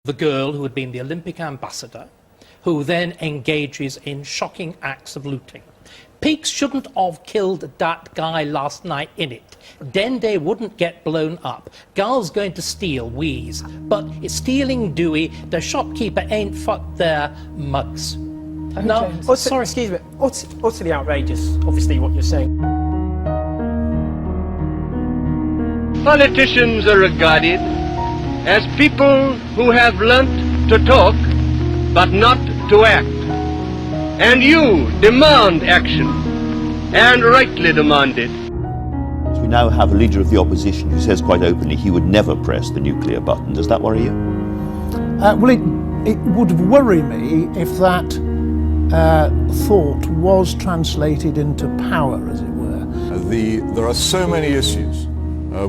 the girl who had been the Olympic ambassador, who then engages in shocking acts of looting. Peakes shouldn't have killed that guy last night in it. Dende wouldn't get blown up. Gal's going to steal, wheeze. But it's stealing Dewey. The shopkeeper ain't fucked their mugs. No, sorry, excuse me. Utterly outrageous, obviously, what you're saying. Politicians are regarded as people who have learnt to talk, but not to act. And you demand action, and rightly demand it. We now have a leader of the opposition who says quite openly he would never press the nuclear button. Does that worry you? Well, it would worry me if that thought was translated into power, as it were. There are so many issues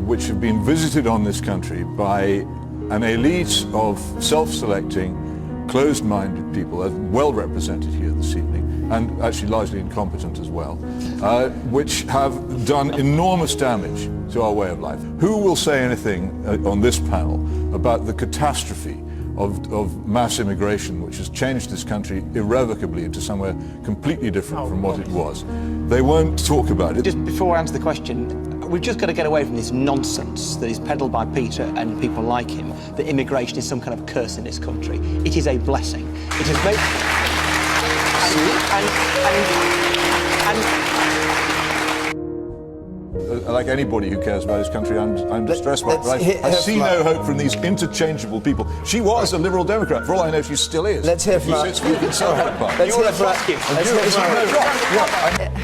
which have been visited on this country by an elite of self-selecting, closed-minded people, as well represented here this evening, and actually largely incompetent as well, which have done enormous damage to our way of life. Who will say anything on this panel about the catastrophe of mass immigration, which has changed this country irrevocably into somewhere completely different from what it was? They won't talk about it. Just before I answer the question, we've just got to get away from this nonsense that is peddled by Peter and people like him, that immigration is some kind of curse in this country. It is a blessing. It has made... Like anybody who cares about his country, I'm distressed by it. I see no hope from these interchangeable people. She was a Liberal Democrat. For all I know, she still is. Let's hear from the Conservative Party.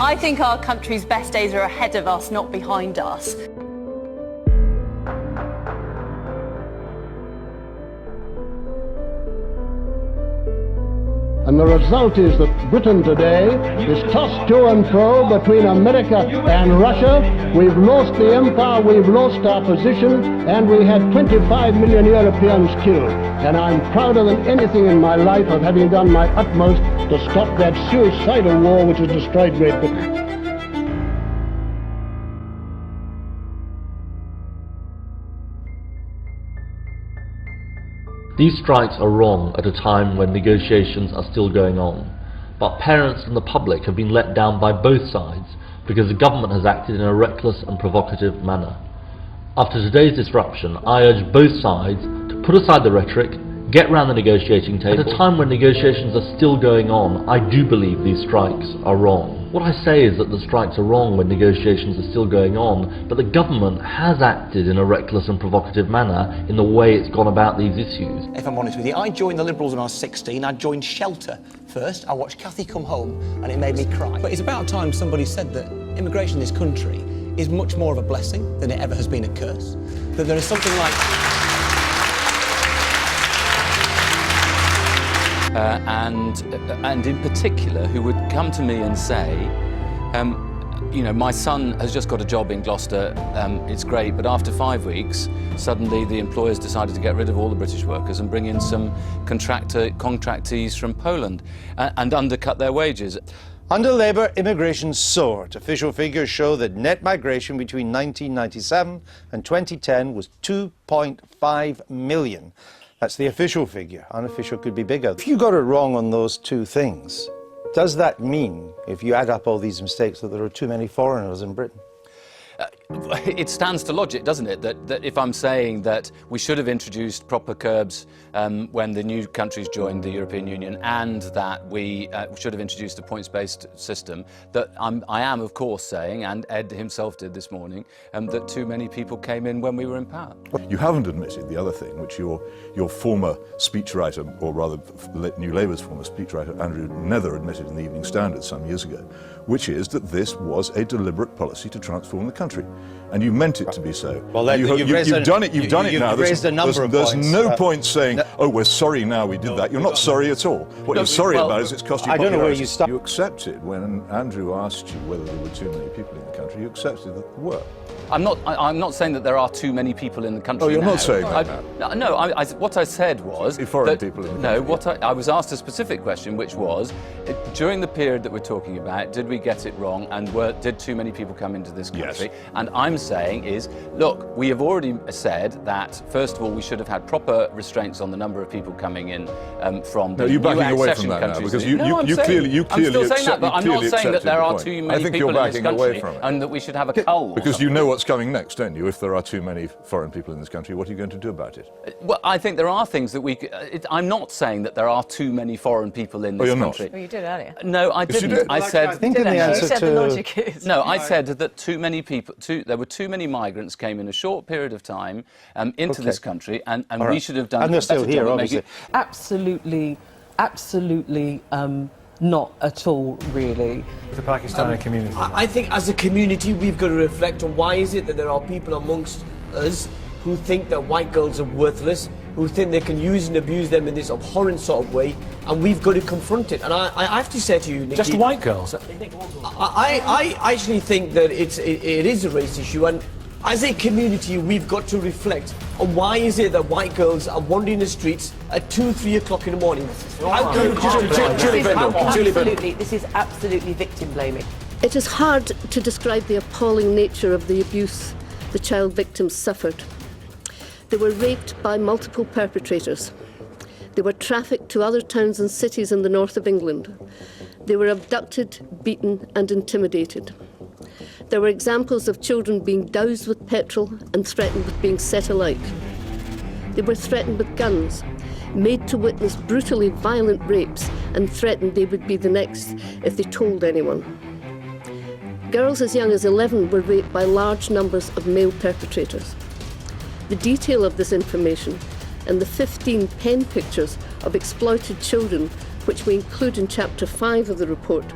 I think our country's best days are ahead of us, not behind us. And the result is that Britain today is tossed to and fro between America and Russia. We've lost the empire, we've lost our position, and we had 25 million Europeans killed. And I'm prouder than anything in my life of having done my utmost to stop that suicidal war which has destroyed Great Britain. These strikes are wrong at a time when negotiations are still going on, but parents and the public have been let down by both sides because the government has acted in a reckless and provocative manner. After today's disruption, I urge both sides to put aside the rhetoric, get round the negotiating table. At a time when negotiations are still going on, I do believe these strikes are wrong. What I say is that the strikes are wrong when negotiations are still going on, but the government has acted in a reckless and provocative manner in the way it's gone about these issues. If I'm honest with you, I joined the Liberals when I was 16. I joined Shelter first. I watched Cathy come home and it made me cry. But it's about time somebody said that immigration in this country is much more of a blessing than it ever has been a curse. That there is something like... and in particular, who would come to me and say, you know, my son has just got a job in Gloucester, it's great, but after 5 weeks, suddenly the employers decided to get rid of all the British workers and bring in some contractees from Poland and undercut their wages. Under Labour, immigration soared. Official figures show that net migration between 1997 and 2010 was 2.5 million. That's the official figure. Unofficial could be bigger. If you got it wrong on those two things, does that mean, if you add up all these mistakes, that there are too many foreigners in Britain? It stands to logic, doesn't it, that if I'm saying that we should have introduced proper curbs when the new countries joined the European Union, and that we should have introduced a points-based system, that I am, of course, saying, and Ed himself did this morning, that too many people came in when we were in power. You haven't admitted the other thing, which your former speechwriter, or rather New Labour's former speechwriter, Andrew Nether, admitted in the Evening Standard some years ago, which is that this was a deliberate policy to transform the country. And you meant it to be so. Well, you've done it now. There's no point saying, oh, we're sorry now we did that. You're not sorry at all. What you're sorry about is it's cost you popularity. I don't know where you start. You accepted, when Andrew asked you whether there were too many people in the country, you accepted that there were. I'm not saying that there are too many people in the country. Oh, you're now. not saying that. No, what I said was foreign people in the country. I was asked a specific question, which was, during the period that we're talking about, did we get it wrong, and did too many people come into this country? Yes. And And I'm saying is, look, we have already said that, first of all, we should have had proper restraints on the number of people coming in from the you're backing new away accession from that now, countries. because you clearly I'm still saying accept, that, but I'm not saying that there are the too point. many I think people you're in this backing away country from it. and that we should have a cull. Because you know what's coming next, don't you? If there are too many foreign people in this country, what are you going to do about it? Well, I think there are things that we could... I'm not saying that there are too many foreign people in this you're country. not. Well, you did earlier. No, I Yes, you didn't. did. I said... I think in the answer You said to... the logic is. No, I said that too many people, there were too many migrants came in a short period of time into this country, and we should have done And they're a better still here, job of obviously. Absolutely, absolutely not at all, really. The Pakistani community. I think as a community we've got to reflect on why is it that there are people amongst us who think that white girls are worthless, who think they can use and abuse them in this abhorrent sort of way, and we've got to confront it. And I have to say to you, Nicky, Just white girls? I actually think that it is a race issue, and as a community we've got to reflect on why is it that white girls are wandering the streets at 2, 3 o'clock in the morning. This is absolutely victim blaming. It is hard to describe the appalling nature of the abuse the child victims suffered. They were raped by multiple perpetrators. They were trafficked to other towns and cities in the north of England. They were abducted, beaten and intimidated. There were examples of children being doused with petrol and threatened with being set alight. They were threatened with guns, made to witness brutally violent rapes, and threatened they would be the next if they told anyone. Girls as young as 11 were raped by large numbers of male perpetrators. The detail of this information and the 15 pen pictures of exploited children, which we include in Chapter 5 of the report,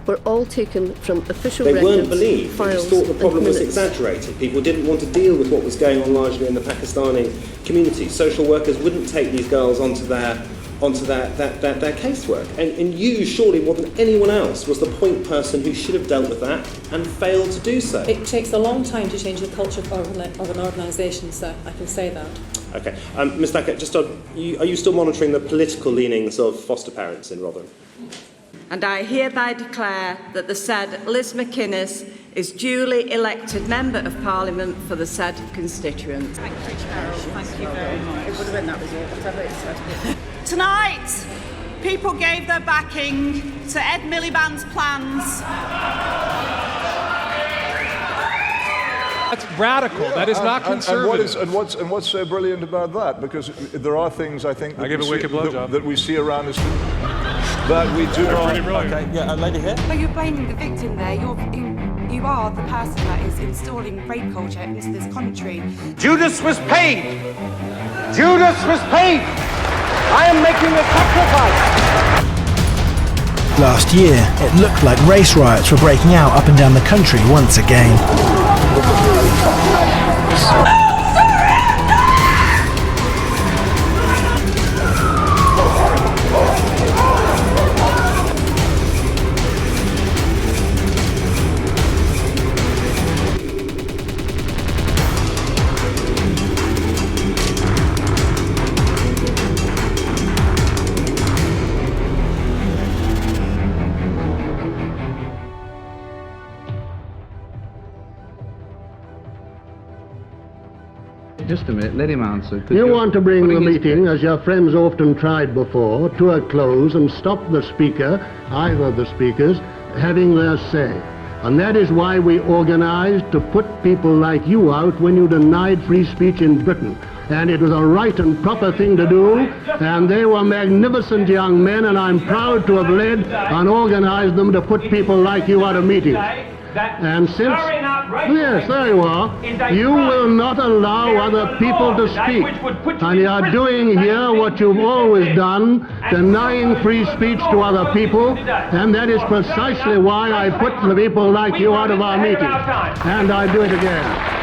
were all taken from official records, weren't believed. files They just thought the problem and was minutes. exaggerated. People didn't want to deal with what was going on largely in the Pakistani community. Social workers wouldn't take these girls onto their casework. And you, surely more than anyone else, was the point person who should have dealt with that and failed to do so. It takes a long time to change the culture of an organisation, so I can say that. Okay. Ms Thacker, just are you still monitoring the political leanings of foster parents in Rotherham? And I hereby declare that the said Liz McInnes is duly elected Member of Parliament for the said constituent. Thank you, Carol. Thank you very much. It would have been that result, whatever it said. Tonight, people gave their backing to Ed Miliband's plans. That's radical. That is not conservative. And what's so brilliant about that? Because there are things I think that we see around us that we do not. Okay, yeah, a lady here. But you're blaming the victim there. You are the person that is installing rape culture into this country. Judas was paid. Judas was paid. I am making a sacrifice. Last year, it looked like race riots were breaking out up and down the country once again. Just a minute, let him answer. You want to bring the meeting, as your friends often tried before, to a close and stop the speaker, either of the speakers, having their say. And that is why we organized to put people like you out when you denied free speech in Britain. And it was a right and proper thing to do, and they were magnificent young men, and I'm proud to have led and organized them to put people like you out of meetings. And since, yes, there you are, you will not allow other people to speak. And you are doing here what you've always done, denying free speech to other people, and that is precisely why I put the people like you out of our meetings. And I do it again.